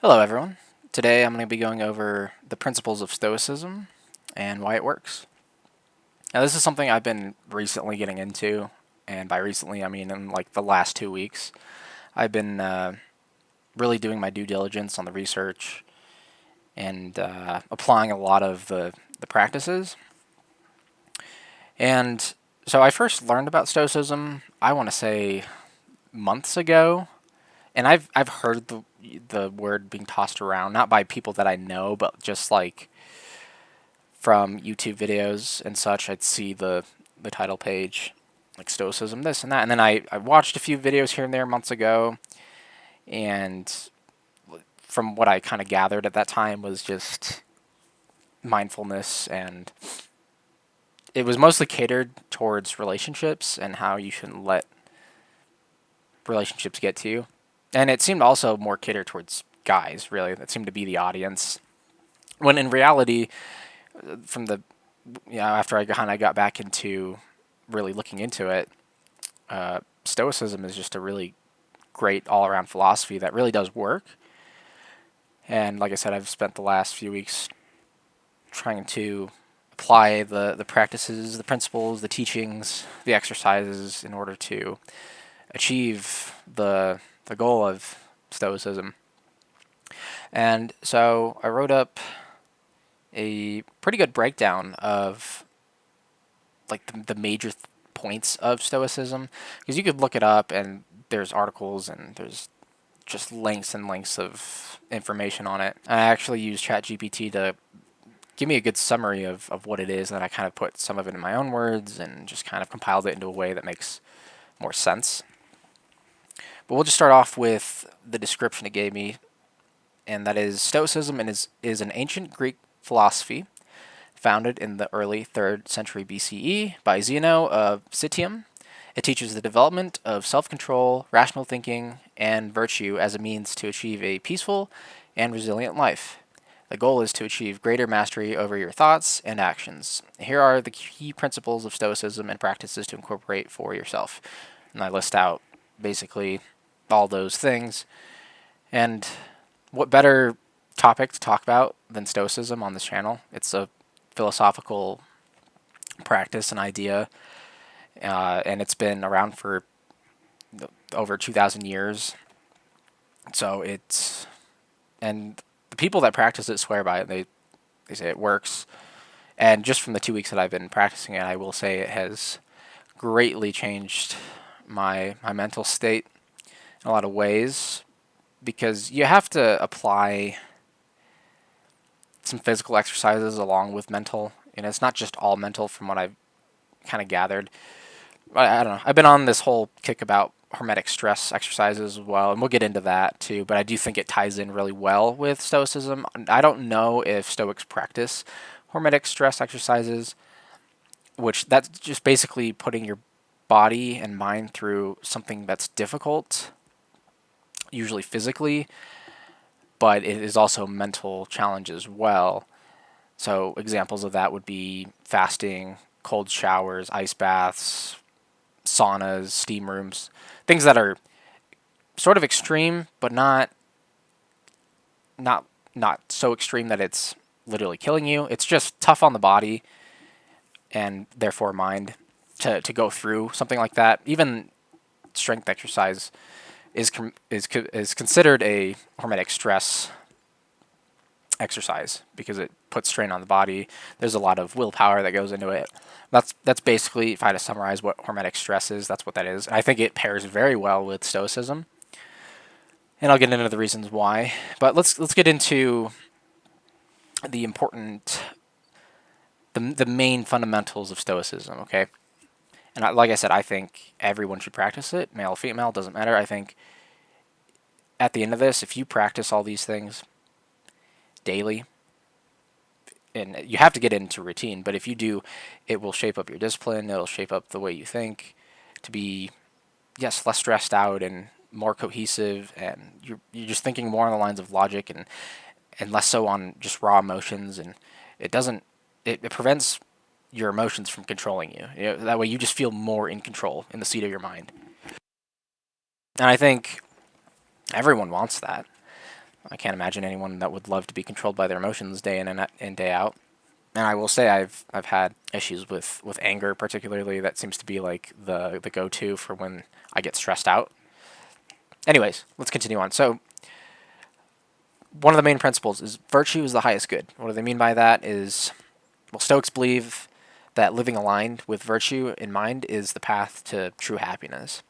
Hello, everyone. Today I'm going to be going over the principles of Stoicism and why it works. Now, this is something I've been recently getting into, and by recently I mean in like the last 2 weeks. I've been really doing my due diligence on the research and applying a lot of the practices. And so I first learned about Stoicism, I want to say months ago, and I've heard the word being tossed around, not by people that I know, but just like from YouTube videos and such. I'd see the title page, like Stoicism, this and that. And then I watched a few videos here and there months ago, and from what I kind of gathered at that time was just mindfulness, and it was mostly catered towards relationships and how you shouldn't let relationships get to you. And it seemed also more catered towards guys, really. That seemed to be the audience. When in reality, from the after I kind of got back into really looking into it, Stoicism is just a really great all around philosophy that really does work. And like I said, I've spent the last few weeks trying to apply the practices, the principles, the teachings, the exercises in order to achieve the goal of Stoicism. And so I wrote up a pretty good breakdown of like the major points of Stoicism, because you could look it up and there's articles and there's just links and links of information on it. I actually used ChatGPT to give me a good summary of what it is, and then I kind of put some of it in my own words and just kind of compiled it into a way that makes more sense. But we'll just start off with the description it gave me, and that is Stoicism is an ancient Greek philosophy founded in the early 3rd century BCE by Zeno of Citium. It teaches the development of self-control, rational thinking, and virtue as a means to achieve a peaceful and resilient life. The goal is to achieve greater mastery over your thoughts and actions. Here are the key principles of Stoicism and practices to incorporate for yourself. And I list out basically all those things. And what better topic to talk about than Stoicism on this channel? It's a philosophical practice and idea, and it's been around for over 2,000 years. So it's, and the people that practice it swear by it. They say it works. And just from the 2 weeks that I've been practicing it, I will say it has greatly changed my mental state in a lot of ways, because you have to apply some physical exercises along with mental. And it's not just all mental from what I've kind of gathered. I don't know. I've been on this whole kick about Hormetic stress exercises as well, and we'll get into that too. But I do think it ties in really well with Stoicism. I don't know if Stoics practice Hormetic stress exercises, which that's just basically putting your body and mind through something that's difficult, usually physically, but it is also a mental challenge as well. So examples of that would be fasting, cold showers, ice baths, saunas, steam rooms, things that are sort of extreme, but not not so extreme that it's literally killing you. It's just tough on the body and therefore mind to go through something like that. Even strength exercise is considered a hormetic stress exercise because it puts strain on the body. There's a lot of willpower that goes into it. That's basically, if I had to summarize what hormetic stress is, that's what that is. I think it pairs very well with Stoicism, and I'll get into the reasons why. But let's get into the important, the main fundamentals of Stoicism. Okay, and like I said, I think everyone should practice it, male, female, doesn't matter. I think at the end of this, if you practice all these things daily, and you have to get into routine, but if you do, it will shape up your discipline, it'll shape up the way you think to be, yes, less stressed out and more cohesive, and you're just thinking more on the lines of logic and less so on just raw emotions, and it doesn't, it prevents your emotions from controlling you. That way you just feel more in control in the seat of your mind. And I think everyone wants that. I can't imagine anyone that would love to be controlled by their emotions day in and day out. And I will say I've had issues with anger particularly. That seems to be like the go-to for when I get stressed out. Anyways, let's continue on. So one of the main principles is virtue is the highest good. What do they mean by that is, well, Stoics believe that living aligned with virtue in mind is the path to true happiness.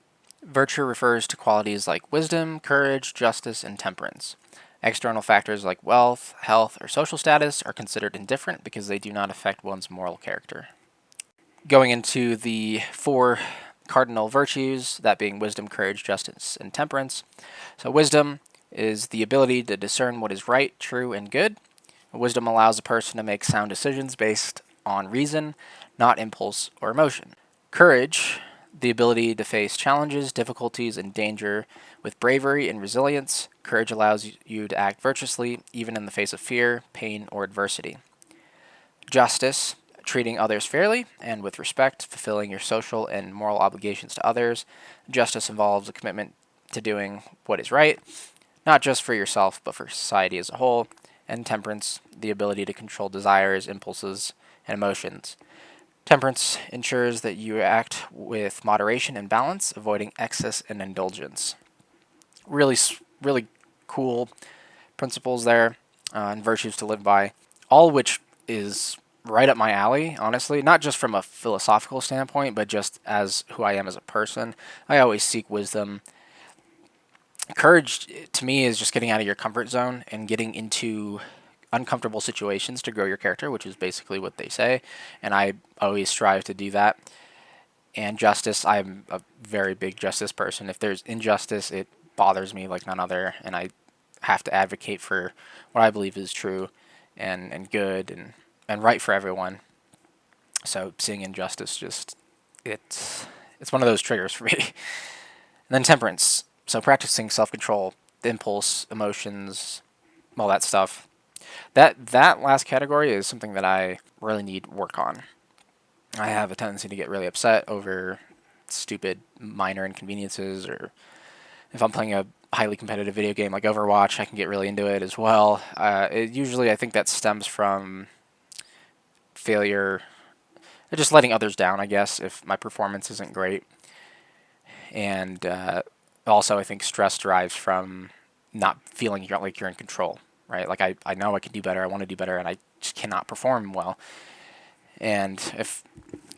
Virtue refers to qualities like wisdom, courage, justice, and temperance. External factors like wealth, health, or social status are considered indifferent because they do not affect one's moral character. Going into the 4 cardinal virtues, that being wisdom, courage, justice, and temperance. So wisdom is the ability to discern what is right, true, and good. Wisdom allows a person to make sound decisions based on reason, not impulse or emotion. Courage, the ability to face challenges, difficulties, and danger with bravery and resilience. Courage allows you to act virtuously even in the face of fear, pain, or adversity. Justice, treating others fairly and with respect, fulfilling your social and moral obligations to others. Justice involves a commitment to doing what is right, not just for yourself, but for society as a whole. And temperance, the ability to control desires, impulses, and emotions. Temperance ensures that you act with moderation and balance, avoiding excess and indulgence. Really cool principles there, and virtues to live by, all which is right up my alley, honestly, not just from a philosophical standpoint, but just as who I am as a person. I always seek wisdom. Courage, to me, is just getting out of your comfort zone and getting into uncomfortable situations to grow your character, which is basically what they say, and I always strive to do that. And justice, I'm a very big justice person. If there's injustice, it bothers me like none other, and I have to advocate for what I believe is true and good and right for everyone. So seeing injustice, just it's one of those triggers for me. And then temperance, so practicing self-control, the impulse, emotions, all that stuff. That last category is something that I really need work on. I have a tendency to get really upset over stupid minor inconveniences, or if I'm playing a highly competitive video game like Overwatch, I can get really into it as well. Usually, I think that stems from failure, or just letting others down, I guess, if my performance isn't great. And also, I think stress derives from not feeling like you're in control, right? Like I know I can do better, I want to do better, and I just cannot perform well. And if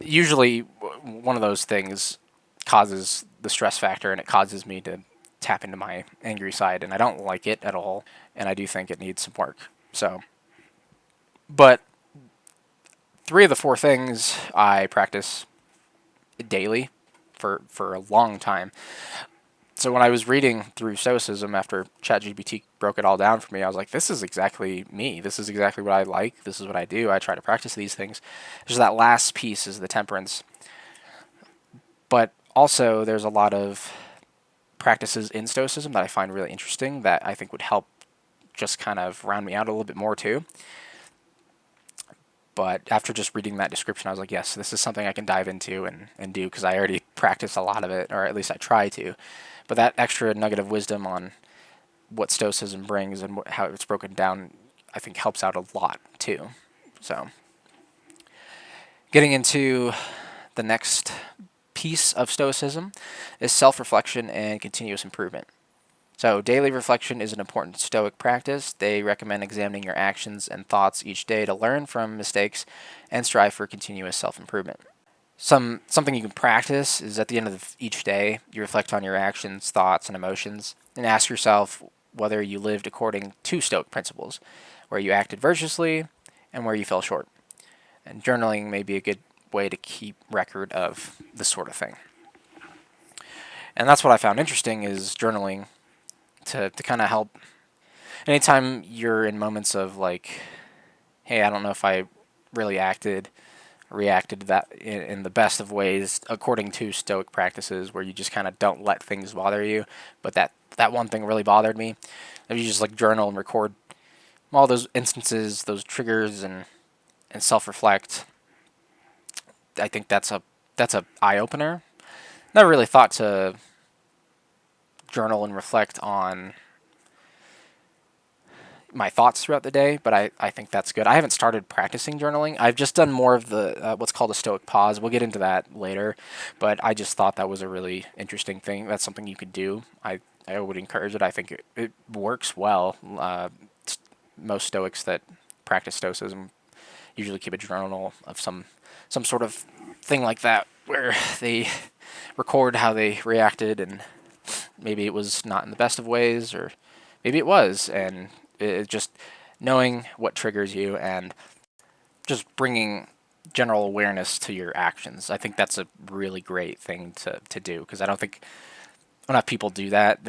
usually one of those things causes the stress factor, and it causes me to tap into my angry side, and I don't like it at all, and I do think it needs some work. So, but 3 of the 4 things I practice daily for a long time. So when I was reading through Stoicism after ChatGPT broke it all down for me, I was like, this is exactly me. This is exactly what I like. This is what I do. I try to practice these things. Just that last piece is the temperance. But also, there's a lot of practices in Stoicism that I find really interesting that I think would help just kind of round me out a little bit more too. But after just reading that description, I was like, yes, this is something I can dive into and do, because I already practice a lot of it, or at least I try to. But that extra nugget of wisdom on what Stoicism brings and how it's broken down, I think helps out a lot too. So, getting into the next piece of Stoicism is self-reflection and continuous improvement. So, daily reflection is an important Stoic practice. They recommend examining your actions and thoughts each day to learn from mistakes and strive for continuous self-improvement. Something you can practice is at the end of each day, you reflect on your actions, thoughts, and emotions, and ask yourself whether you lived according to Stoic principles, where you acted virtuously, and where you fell short. And journaling may be a good way to keep record of this sort of thing. And that's what I found interesting, is journaling to kind of help. Anytime you're in moments of like, hey, I don't know if I really reacted to that in the best of ways according to Stoic practices, where you just kind of don't let things bother you, but that one thing really bothered me. If you just like journal and record all those instances, those triggers, and self-reflect, I think that's a eye opener. Never really thought to journal and reflect on my thoughts throughout the day, but I think that's good. I haven't started practicing journaling. I've just done more of the what's called a Stoic pause. We'll get into that later, but I just thought that was a really interesting thing. That's something you could do. I would encourage it. I think it works well. Most Stoics that practice Stoicism usually keep a journal of some sort of thing like that where they record how they reacted, and maybe it was not in the best of ways, or maybe it was, and it just knowing what triggers you and just bringing general awareness to your actions. I think that's a really great thing to do, because I don't think enough people do that.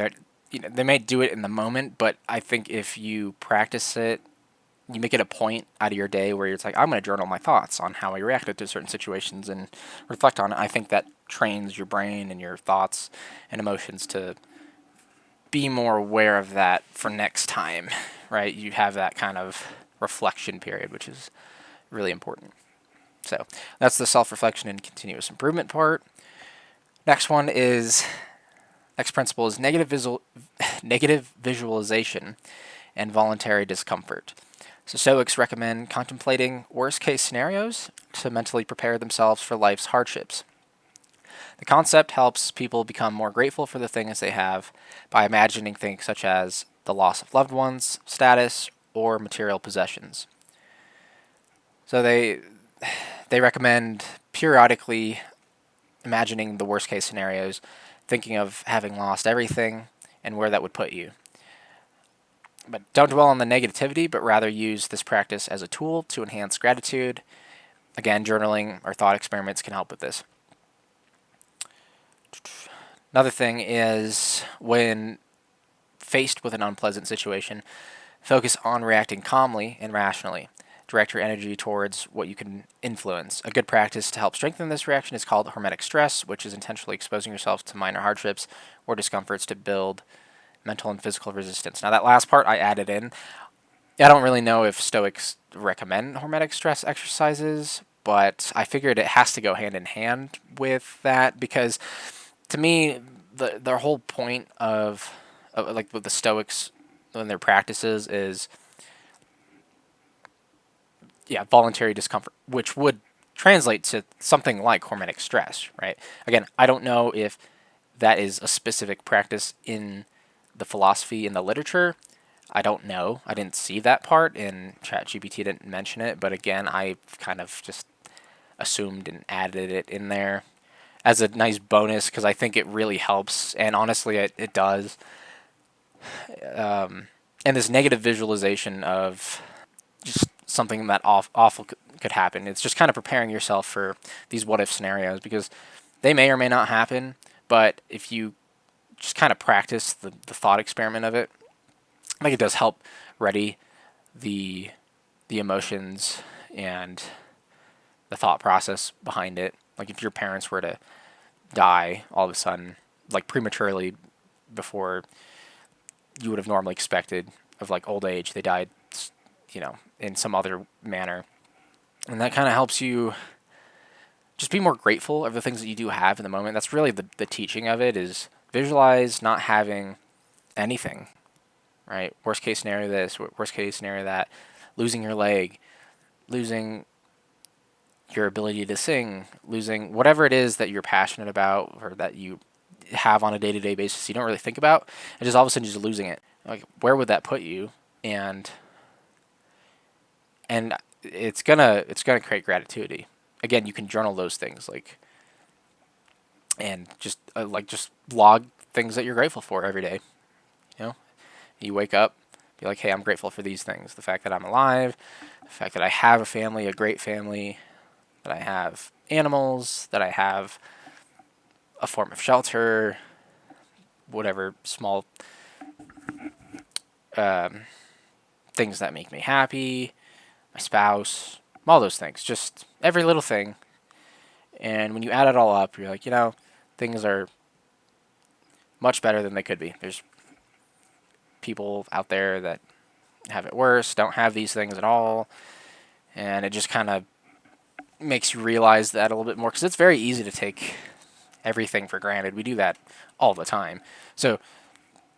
They may do it in the moment, but I think if you practice it, you make it a point out of your day where it's like, I'm going to journal my thoughts on how I reacted to certain situations and reflect on it. I think that trains your brain and your thoughts and emotions to be more aware of that for next time, right? You have that kind of reflection period, which is really important. So that's the self-reflection and continuous improvement part. Next principle is negative visualization and voluntary discomfort. So Stoics recommend contemplating worst-case scenarios to mentally prepare themselves for life's hardships. The concept helps people become more grateful for the things they have by imagining things such as the loss of loved ones, status, or material possessions. So they recommend periodically imagining the worst case scenarios, thinking of having lost everything and where that would put you. But don't dwell on the negativity, but rather use this practice as a tool to enhance gratitude. Again, journaling or thought experiments can help with this. Another thing is, when faced with an unpleasant situation, focus on reacting calmly and rationally. Direct your energy towards what you can influence. A good practice to help strengthen this reaction is called Hormetic stress, which is intentionally exposing yourself to minor hardships or discomforts to build mental and physical resistance. Now, that last part I added in. I don't really know if Stoics recommend Hormetic stress exercises, but I figured it has to go hand in hand with that, because to me, their whole point of like with the Stoics and their practices is, yeah, voluntary discomfort, which would translate to something like hormetic stress, right? Again, I don't know if that is a specific practice in the philosophy, in the literature. I don't know. I didn't see that part, and ChatGPT didn't mention it, but again, I kind of just assumed and added it in there as a nice bonus, because I think it really helps, and honestly, it does. And this negative visualization of just something that awful could happen. It's just kind of preparing yourself for these what if scenarios, because they may or may not happen, but if you just kind of practice the thought experiment of it, I think it does help ready the emotions and the thought process behind it. Like if your parents were to die all of a sudden, like prematurely, before you would have normally expected, of like old age, they died, in some other manner. And that kind of helps you just be more grateful of the things that you do have in the moment. That's really the teaching of it, is visualize not having anything, right? Worst case scenario this, worst case scenario that, losing your leg, losing your ability to sing, losing whatever it is that you're passionate about or that you have on a day-to-day basis you don't really think about, and just all of a sudden just losing it. Like, where would that put you? And it's gonna create gratitude. Again, you can journal those things, and just log things that you're grateful for every day. You wake up, be like, hey, I'm grateful for these things: the fact that I'm alive, the fact that I have a family, a great family, that I have animals, that I have a form of shelter, whatever small things that make me happy, my spouse, all those things, just every little thing. And when you add it all up, you're like, things are much better than they could be. There's people out there that have it worse, don't have these things at all, and it just kind of makes you realize that a little bit more, because it's very easy to take everything for granted. We do that all the time. So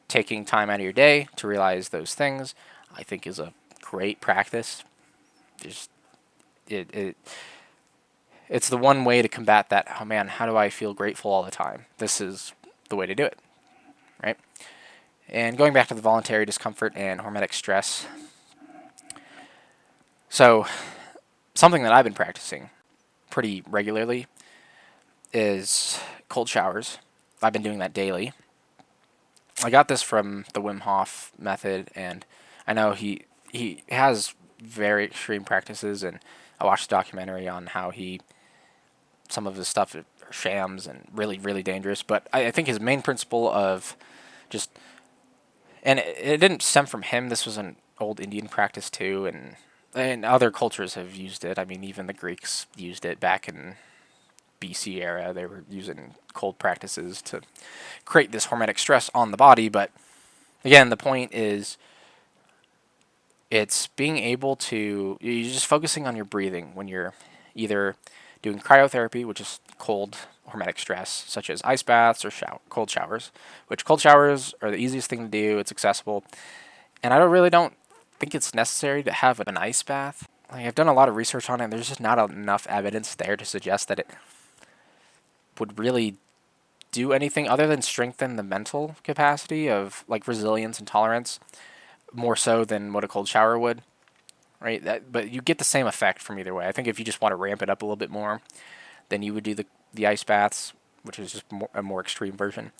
taking time out of your day to realize those things, I think is a great practice. Just it it's the one way to combat that. Oh man, how do I feel grateful all the time? This is the way to do it, right? And going back to the voluntary discomfort and hormetic stress. So something that I've been practicing pretty regularly is cold showers. I've been doing that daily. I got this from the Wim Hof method, and I know he has very extreme practices, and I watched a documentary on how some of his stuff are shams and really, really dangerous. But I think his main principle of just, and it didn't stem from him. This was an old Indian practice too, and other cultures have used it. I mean, even the Greeks used it back in BC era. They were using cold practices to create this hormetic stress on the body. But again, the point is it's being able to, you're just focusing on your breathing when you're either doing cryotherapy, which is cold hormetic stress, such as ice baths or cold showers, which cold showers are the easiest thing to do. It's accessible. And I don't think it's necessary to have an ice bath. Like, I've done a lot of research on it, and there's just not enough evidence there to suggest that it would really do anything other than strengthen the mental capacity of like resilience and tolerance more so than what a cold shower would, right? But you get the same effect from either way. I think if you just want to ramp it up a little bit more, then you would do the ice baths, which is just a more extreme version.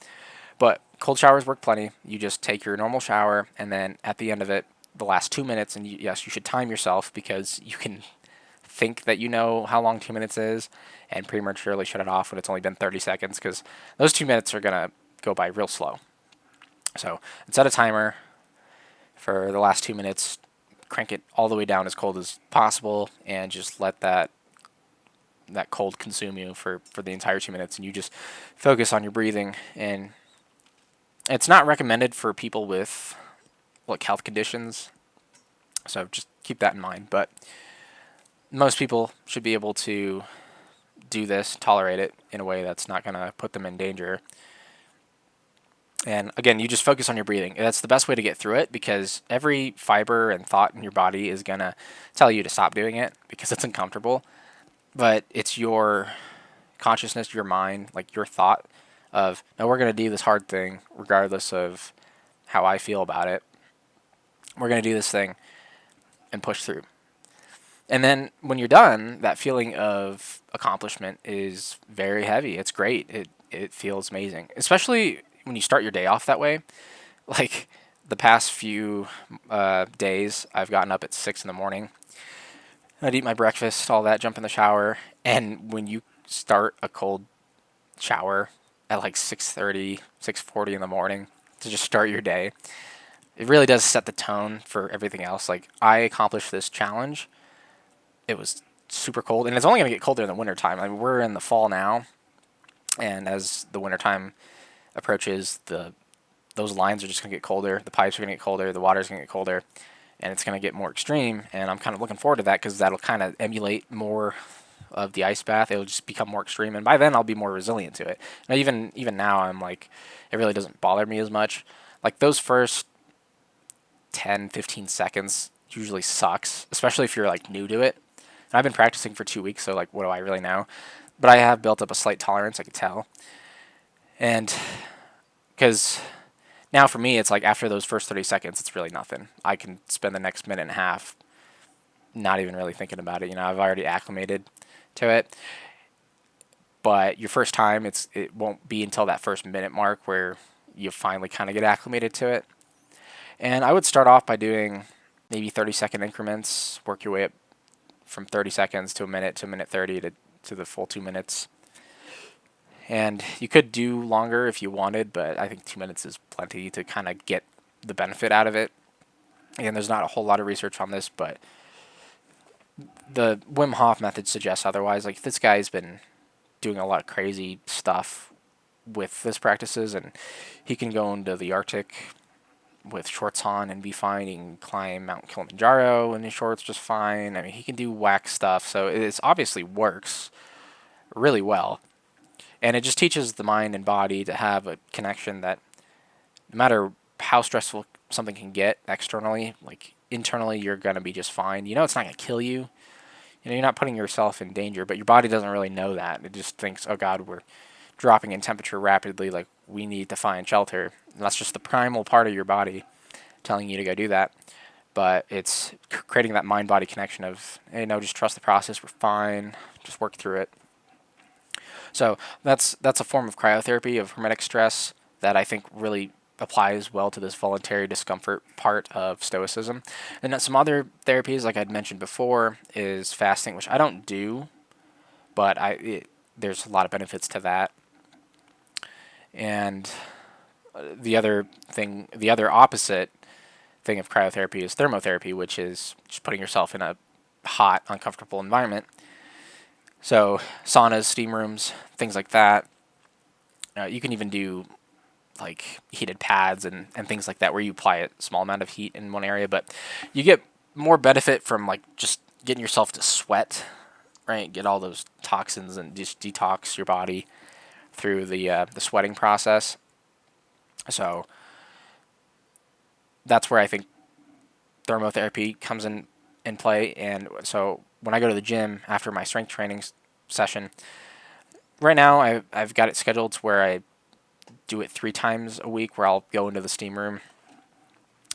But cold showers work plenty. You just take your normal shower, and then at the end of it, the last 2 minutes, and yes, you should time yourself because you can think that you know how long 2 minutes is and prematurely shut it off when it's only been 30 seconds because those 2 minutes are going to go by real slow. So set a timer for the last 2 minutes, crank it all the way down as cold as possible, and just let that cold consume you for the entire 2 minutes, and you just focus on your breathing. And it's not recommended for people with like health conditions, so just keep that in mind. But most people should be able to do this, tolerate it in a way that's not going to put them in danger. And again, you just focus on your breathing. That's the best way to get through it because every fiber and thought in your body is going to tell you to stop doing it because it's uncomfortable. But it's your consciousness, your mind, like your thought of, no, we're going to do this hard thing regardless of how I feel about it. We're going to do this thing and push through. And then when you're done, that feeling of accomplishment is very heavy. It's great. It feels amazing, especially when you start your day off that way. Like the past few days, I've gotten up at 6 in the morning. I'd eat my breakfast, all that, jump in the shower, and when you start a cold shower at like 6:30, 6:40 in the morning to just start your day, it really does set the tone for everything else. Like, I accomplished this challenge. It was super cold, and it's only going to get colder in the wintertime. I mean, we're in the fall now, and as the wintertime approaches, those lines are just going to get colder, the pipes are going to get colder, the water's going to get colder, and it's going to get more extreme, and I'm kind of looking forward to that because that'll kind of emulate more of the ice bath. It'll just become more extreme, and by then I'll be more resilient to it. Now, even now, I'm like, it really doesn't bother me as much. Like, those first 10, 15 seconds usually sucks, especially if you're like new to it. And I've been practicing for 2 weeks, so like, what do I really know? But I have built up a slight tolerance, I could tell. And because now for me, it's like after those first 30 seconds, it's really nothing. I can spend the next minute and a half not even really thinking about it. You know, I've already acclimated to it. But your first time, it won't be until that first minute mark where you finally kind of get acclimated to it. And I would start off by doing maybe 30-second increments, work your way up from 30 seconds to a minute 30 to the full 2 minutes. And you could do longer if you wanted, but I think 2 minutes is plenty to kind of get the benefit out of it. And there's not a whole lot of research on this, but the Wim Hof method suggests otherwise. Like, this guy's been doing a lot of crazy stuff with his practices, and he can go into the Arctic with shorts on and be fine. He can climb Mount Kilimanjaro in his shorts just fine. I mean, he can do whack stuff, so it obviously works really well. And it just teaches the mind and body to have a connection that no matter how stressful something can get externally, like internally you're going to be just fine. You know it's not going to kill you. You know, you're not putting yourself in danger, but your body doesn't really know that. It just thinks, oh God, we're dropping in temperature rapidly, like we need to find shelter. And that's just the primal part of your body telling you to go do that. But it's creating that mind-body connection of, hey, no, just trust the process. We're fine. Just work through it. So that's a form of cryotherapy, of hermetic stress, that I think really applies well to this voluntary discomfort part of Stoicism. And some other therapies, like I'd mentioned before, is fasting, which I don't do, but there's a lot of benefits to that. And the other opposite thing of cryotherapy is thermotherapy, which is just putting yourself in a hot, uncomfortable environment. So saunas, steam rooms, things like that. You can even do like heated pads and things like that where you apply a small amount of heat in one area, but you get more benefit from like just getting yourself to sweat, right? Get all those toxins and just detox your body through the sweating process. So that's where I think thermotherapy comes in play. And so when I go to the gym after my strength training session, right now I've got it scheduled to where I do it 3 times a week, where I'll go into the steam room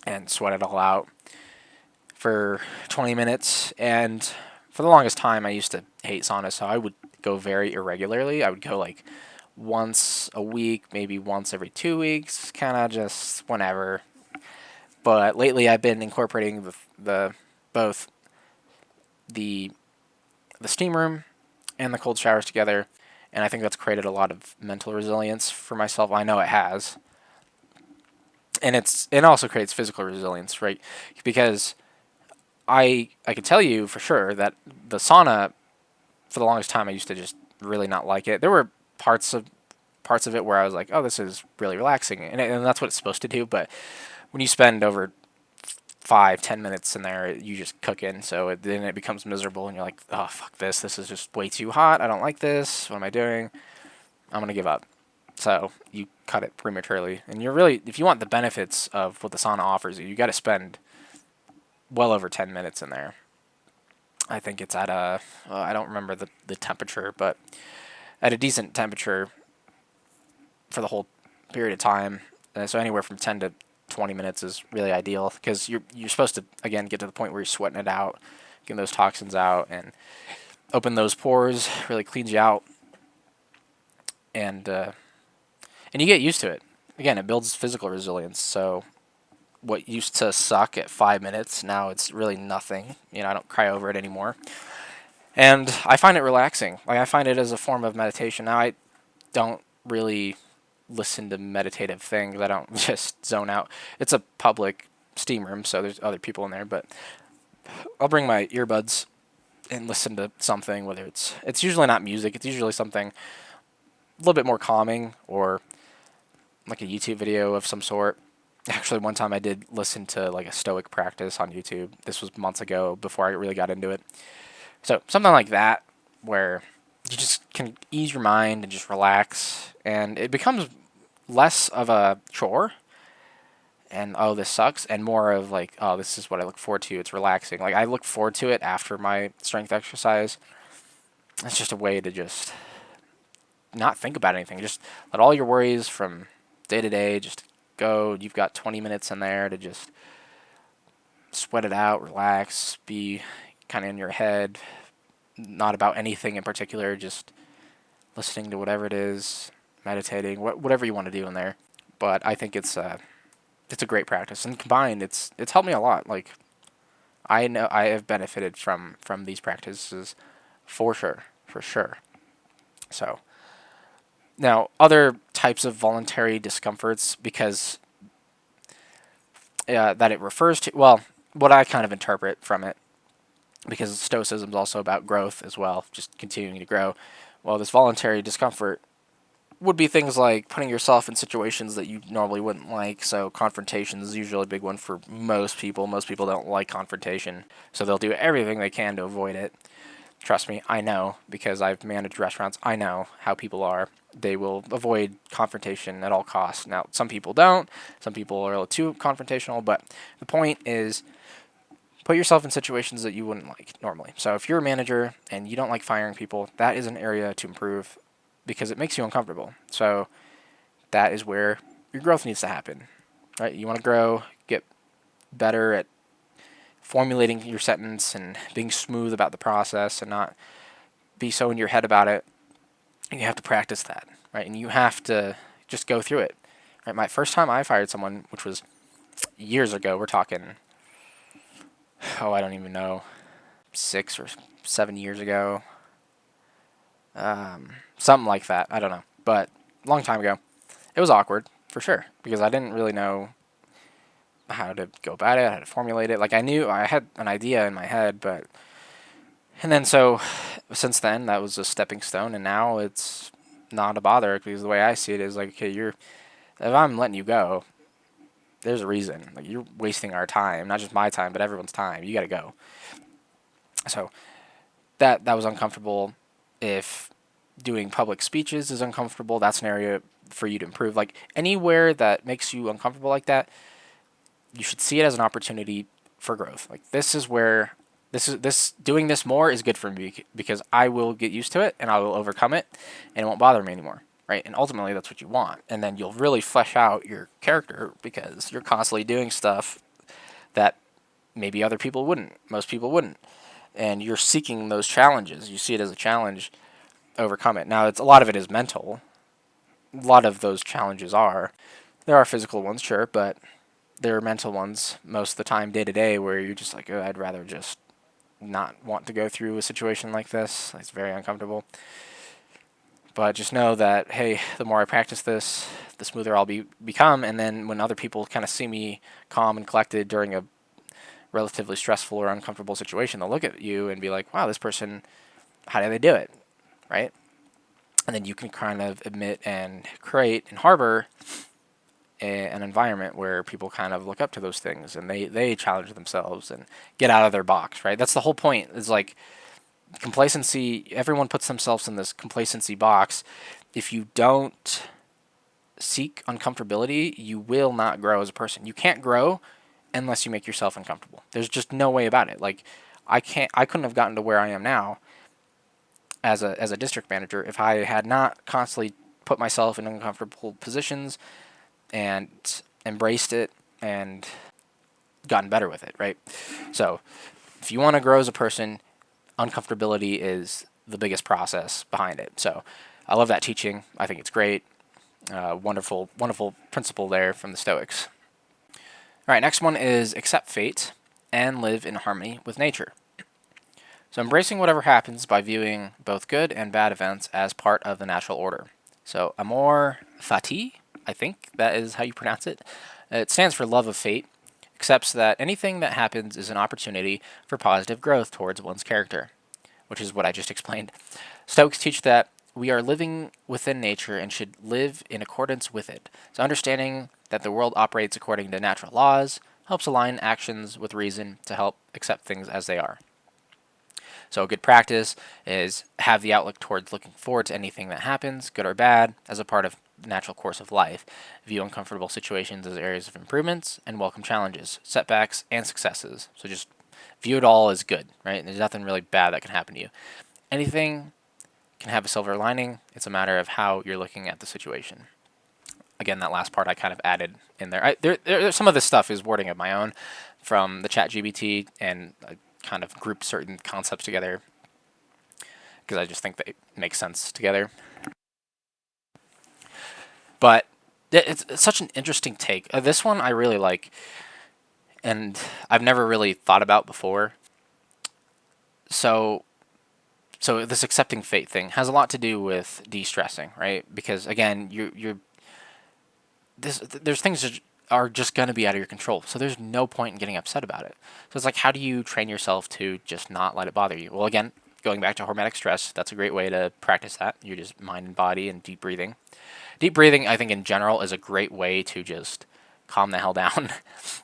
and sweat it all out for 20 minutes. And for the longest time, I used to hate saunas, so I would go very irregularly. I would go like once a week, maybe once every 2 weeks, kind of just whenever. But lately, I've been incorporating both the steam room and the cold showers together, and I think that's created a lot of mental resilience for myself. I know it has, and it also creates physical resilience, right? Because I can tell you for sure that the sauna, for the longest time, I used to just really not like it. There were parts of it where I was like, oh, this is really relaxing, and that's what it's supposed to do. But when you spend over 5-10 minutes in there, you just cook in, so then it becomes miserable, and you're like, oh, fuck this. This is just way too hot. I don't like this. What am I doing? I'm going to give up. So you cut it prematurely. And you're really, if you want the benefits of what the sauna offers you, you got to spend well over 10 minutes in there. I think it's at I don't remember the temperature, but at a decent temperature for the whole period of time. So anywhere from 10 to 20 minutes is really ideal, because you're supposed to, again, get to the point where you're sweating it out, getting those toxins out, and open those pores, really cleans you out, and you get used to it. Again, it builds physical resilience. So what used to suck at 5 minutes, now it's really nothing. You know, I don't cry over it anymore. And I find it relaxing. Like, I find it as a form of meditation. Now, I don't really listen to meditative things. I don't just zone out. It's a public steam room, so there's other people in there, but I'll bring my earbuds and listen to something, whether it's usually not music. It's usually something a little bit more calming, or like a YouTube video of some sort. Actually, one time I did listen to like a Stoic practice on YouTube. This was months ago, before I really got into it. So something like that, where you just can ease your mind and just relax, and it becomes less of a chore and, oh, this sucks, and more of like, oh, this is what I look forward to. It's relaxing. Like, I look forward to it after my strength exercise. It's just a way to just not think about anything. Just let all your worries from day to day just go. You've got 20 minutes in there to just sweat it out, relax, be kind of in your head, not about anything in particular, just listening to whatever it is, meditating, whatever you want to do in there. But I think it's a great practice, and combined, it's helped me a lot. Like, I know I have benefited from these practices for sure. So now, other types of voluntary discomforts, because that it refers to, well, what I kind of interpret from it, because Stoicism is also about growth as well, just continuing to grow. Well, this voluntary discomfort would be things like putting yourself in situations that you normally wouldn't like. So confrontation is usually a big one for most people. Most people don't like confrontation, so they'll do everything they can to avoid it. Trust me, I know, because I've managed restaurants. I know how people are. They will avoid confrontation at all costs. Now, some people don't. Some people are a little too confrontational, but the point is, put yourself in situations that you wouldn't like normally. So if you're a manager and you don't like firing people, that is an area to improve because it makes you uncomfortable. So that is where your growth needs to happen, right? You want to grow, get better at formulating your sentence and being smooth about the process and not be so in your head about it. You have to practice that, right? And you have to just go through it, right? My first time I fired someone, which was years ago, we're talking, I don't even know, 6 or 7 years ago, something like that. I don't know, but a long time ago. It was awkward for sure because I didn't really know how to go about it, how to formulate it. Like I knew I had an idea in my head, but and then so since then that was a stepping stone, and now it's not a bother because the way I see it is like, okay, if I'm letting you go, there's a reason. Like you're wasting our time, not just my time, but everyone's time. You got to go. So that was uncomfortable. If doing public speeches is uncomfortable, that's an area for you to improve. Like anywhere that makes you uncomfortable like that, you should see it as an opportunity for growth. Like this is where this doing this more is good for me because I will get used to it and I will overcome it and it won't bother me anymore. Right? And ultimately that's what you want. And then you'll really flesh out your character because you're constantly doing stuff that maybe other people wouldn't, most people wouldn't. And you're seeking those challenges. You see it as a challenge, overcome it. Now it's a lot of it is mental. A lot of those challenges are. There are physical ones, sure, but there are mental ones most of the time, day to day, where you're just like, oh, I'd rather just not want to go through a situation like this. It's very uncomfortable. But just know that, hey, the more I practice this, the smoother I'll become. And then when other people kind of see me calm and collected during a relatively stressful or uncomfortable situation, they'll look at you and be like, wow, this person, how do they do it? Right? And then you can kind of admit and create and harbor an environment where people kind of look up to those things and they challenge themselves and get out of their box, right? That's the whole point. It's like complacency, everyone puts themselves in this complacency box. If you don't seek uncomfortability, you will not grow as a person. You can't grow unless you make yourself uncomfortable. There's just no way about it. Like I couldn't have gotten to where I am now as a district manager if I had not constantly put myself in uncomfortable positions and embraced it and gotten better with it, right? So if you want to grow as a person, uncomfortability is the biggest process behind it. So I love that teaching. I think it's great. Wonderful principle there from the Stoics. All right, next one is accept fate and live in harmony with nature. So embracing whatever happens by viewing both good and bad events as part of the natural order. So amor fati, I think that is how you pronounce it. It stands for love of fate, accepts that anything that happens is an opportunity for positive growth towards one's character, which is what I just explained. Stoics teach that we are living within nature and should live in accordance with it. So understanding that the world operates according to natural laws helps align actions with reason to help accept things as they are. So a good practice is have the outlook towards looking forward to anything that happens, good or bad, as a part of the natural course of life. View uncomfortable situations as areas of improvements and welcome challenges, setbacks, and successes. So just view it all as good, right? There's nothing really bad that can happen to you. Anything can have a silver lining. It's a matter of how you're looking at the situation. Again, that last part I kind of added in there. Some of this stuff is wording of my own from the ChatGPT, and I kind of group certain concepts together because I just think they make sense together. But it's such an interesting take. This one I really like, and I've never really thought about before. So this accepting fate thing has a lot to do with de-stressing, right? Because again, there's things that are just going to be out of your control. So there's no point in getting upset about it. So it's like, how do you train yourself to just not let it bother you? Well, again, going back to hormetic stress, that's a great way to practice that. You're just mind and body and deep breathing. Deep breathing, I think in general, is a great way to just calm the hell down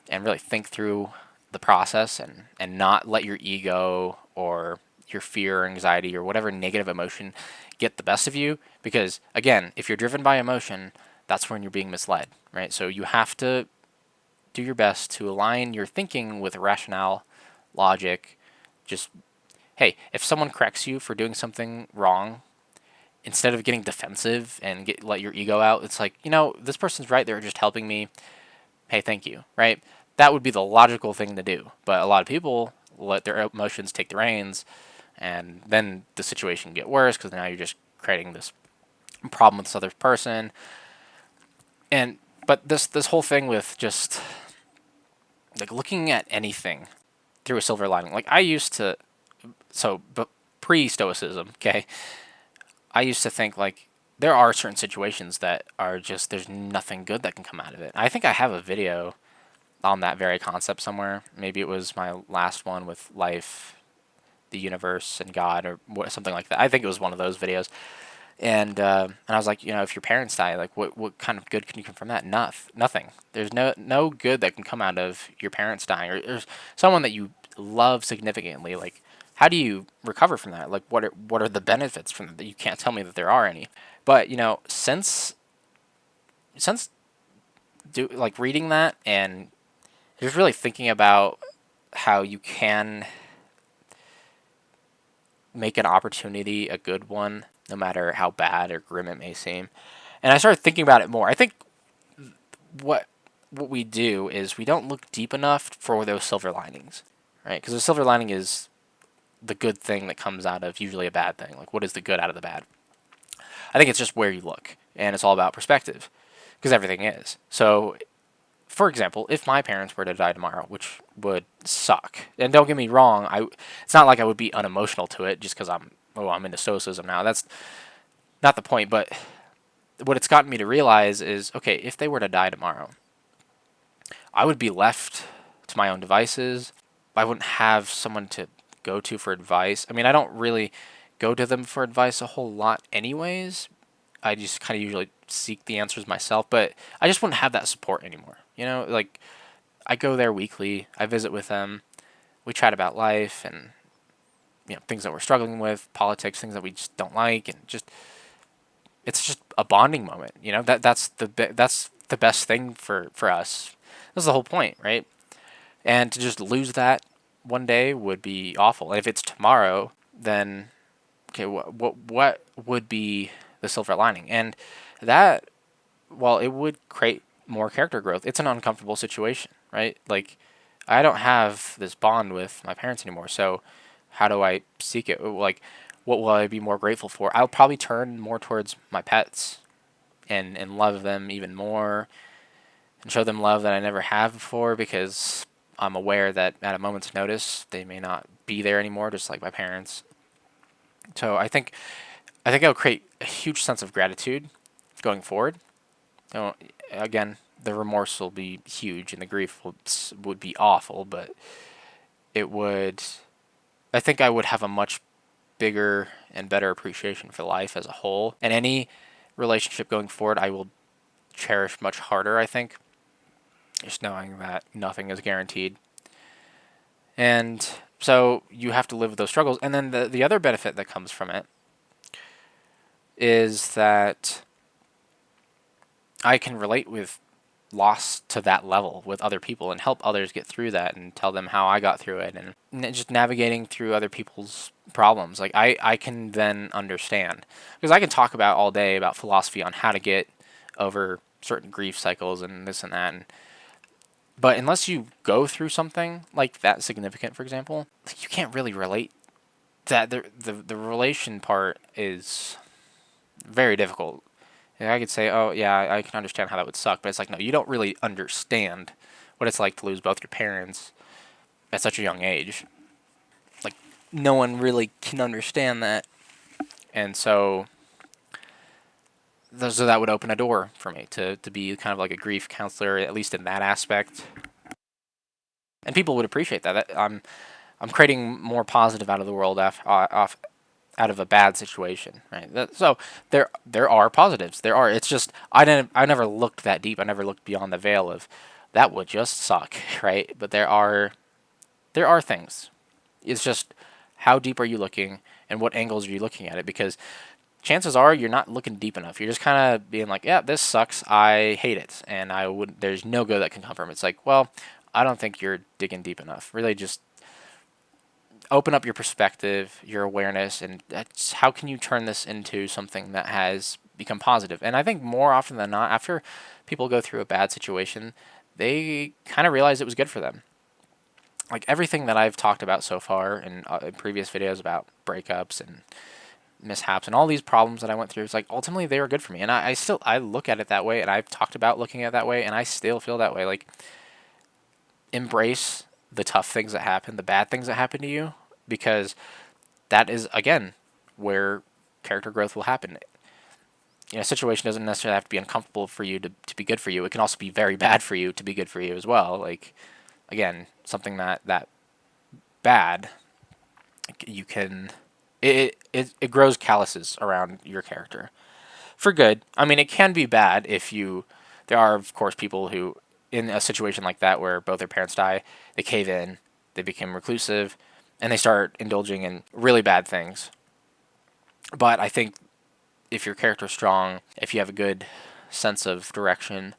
and really think through the process and not let your ego or your fear or anxiety or whatever negative emotion get the best of you. Because again, if you're driven by emotion, that's when you're being misled, right? So you have to do your best to align your thinking with rationale, logic. Just, hey, if someone corrects you for doing something wrong, instead of getting defensive and let your ego out, it's like, this person's right. They're just helping me. Hey, thank you, right? That would be the logical thing to do. But a lot of people let their emotions take the reins, and then the situation get worse because now you're just creating this problem with this other person. And but this whole thing with just like looking at anything through a silver lining. Like I used to, but pre-stoicism, okay, I used to think like there are certain situations that are just there's nothing good that can come out of it. I think I have a video on that very concept somewhere. Maybe it was my last one with life, the universe, and God, or something like that. I think it was one of those videos. And I was like, if your parents die, like what kind of good can you come from that? Nothing. There's no good that can come out of your parents dying, or someone that you love significantly. Like, how do you recover from that? Like, what are the benefits from that? You can't tell me that there are any. But since like reading that and just really thinking about how you can make an opportunity a good one, no matter how bad or grim it may seem. And I started thinking about it more. I think what we do is we don't look deep enough for those silver linings, right? Because the silver lining is the good thing that comes out of usually a bad thing. Like, what is the good out of the bad? I think it's just where you look, and it's all about perspective, because everything is. So, for example, if my parents were to die tomorrow, which would suck, and don't get me wrong, it's not like I would be unemotional to it just because I'm into stoicism now. That's not the point. But what it's gotten me to realize is, okay, if they were to die tomorrow, I would be left to my own devices. I wouldn't have someone to go to for advice. I mean, I don't really go to them for advice a whole lot anyways. I just kind of usually seek the answers myself, but I just wouldn't have that support anymore. Like I go there weekly, I visit with them, we chat about life and things that we're struggling with, politics, things that we just don't like, and just it's just a bonding moment. That's the best thing for us. That's the whole point, right? And to just lose that one day would be awful. And if it's tomorrow, then okay, what would be the silver lining? And that, while it would create more character growth, it's an uncomfortable situation, right? Like, I don't have this bond with my parents anymore, so how do I seek it? Like, what will I be more grateful for? I'll probably turn more towards my pets and love them even more and show them love that I never have before, because I'm aware that at a moment's notice they may not be there anymore, just like my parents. So I think it'll create a huge sense of gratitude going forward. Again, the remorse will be huge and the grief would be awful, but it would. I think I would have a much bigger and better appreciation for life as a whole, and any relationship going forward, I will cherish much harder. I think, just knowing that nothing is guaranteed, and so you have to live with those struggles. And then the other benefit that comes from it is that I can relate with loss to that level with other people and help others get through that and tell them how I got through it, and just navigating through other people's problems. Like I can then understand, because I can talk about all day about philosophy on how to get over certain grief cycles and this and that, but unless you go through something like that significant, for example, you can't really relate. That the relation part is very difficult. And I could say, oh yeah, I can understand how that would suck, but it's like, no, you don't really understand what it's like to lose both your parents at such a young age. Like, no one really can understand that, and so that would open a door for me to be kind of like a grief counselor, at least in that aspect, and people would appreciate that. I'm creating more positive out of the world off out of a bad situation, right? So there are positives. There are. It's just I never looked that deep. I never looked beyond the veil of that would just suck, right? But there are things. It's just how deep are you looking and what angles are you looking at it? Because chances are you're not looking deep enough. You're just kind of being like, yeah, this sucks. I hate it, and I would. There's no good that can come from it. It's like, well, I don't think you're digging deep enough. Really, just open up your perspective, your awareness, and that's how can you turn this into something that has become positive. And I think more often than not, after people go through a bad situation, they kind of realize it was good for them. Like everything that I've talked about so far in previous videos about breakups and mishaps and all these problems that I went through, it's like ultimately they were good for me. And I look at it that way, and I've talked about looking at it that way, and I still feel that way. Like, embrace the tough things that happen, the bad things that happen to you, because that is, again, where character growth will happen. You know, a situation doesn't necessarily have to be uncomfortable for you to be good for you. It can also be very bad for you to be good for you as well. Like, again, something that bad, you can, it grows calluses around your character. For good. I mean, it can be bad if you, there are, of course, people who, in a situation like that where both their parents die, they cave in, they become reclusive, and they start indulging in really bad things. But I think if your character's strong, if you have a good sense of direction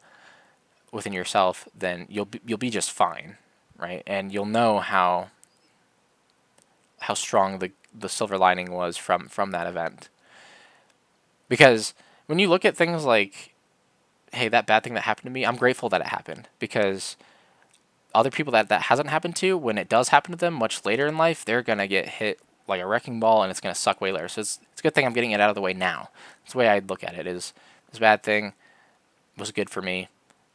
within yourself, then you'll be just fine, right? And you'll know how strong the silver lining was from that event. Because when you look at things like, hey, that bad thing that happened to me, I'm grateful that it happened, because other people that hasn't happened to, when it does happen to them much later in life, they're going to get hit like a wrecking ball, and it's going to suck way later. So it's a good thing I'm getting it out of the way now. That's the way I'd look at it, is this bad thing was good for me,